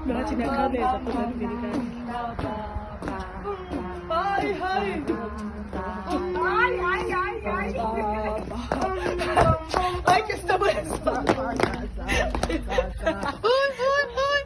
Berarti nggak kalah ya satu dari Amerika. Hai hai. Hai hai hai hai. Ai que está mais. Oi oi oi.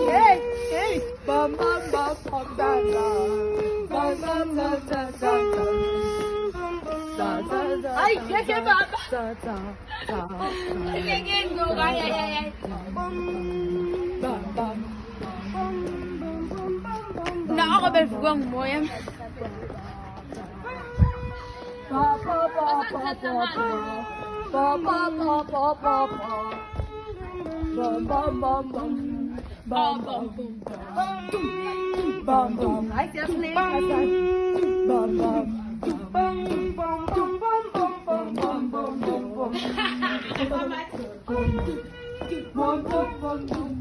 Hey, hey, bam bam bam bam bam bam bam bam bam. Ay, kaya ba? Sige, go kaya ay. Bam bam. Nakakabelfugong mo yan. Pa pa pa pa pa pa pa pa pa pa pa. Bam bam bam bam bam bam bam bam. Ay, siya play. Bam bam bam bam bam bam bam bam bam bam bam. Bam bam bam bam bam.